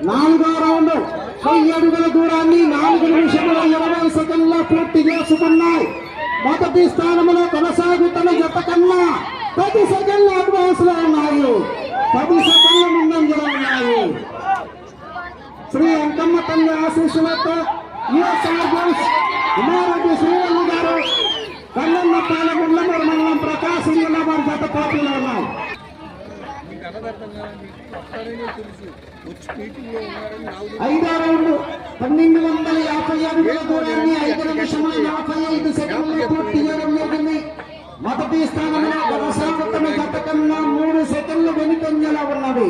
నాలుగో రౌండ్ 10 అడుగుల దూరాన్ని 4 నిమిషముల 20 సెకండ్ల పూర్తి చేసుకున్నాయి. మొదటి స్థానంలో కొనసాగుతున్న జత కన్నా 10 సెకండ్ల అడ్వాన్స్ లో ఉన్నాయి. 10 సెకండ్ల ముందంజలో ఉన్నాయి. శ్రీ అంకమ్మ తల్లి ఆశీస్సులతో కుమారెడ్డి శ్రీవల్లి గారు కల్లన్నపాలెం మండలం ప్రకాశం జిల్లా వారి జత పోటీలో ఉన్నాయి. 5వ రౌండ్ 1250 అడుగుల దూరాన్ని 5 నిమిషముల 45 సెకండ్లు పూర్తి చేయడం జరిగింది. మొదటి స్థానంలో కొనసాగుతున్న జత కన్నా 3 సెకండ్లు వెనుకంజలో ఉన్నవి.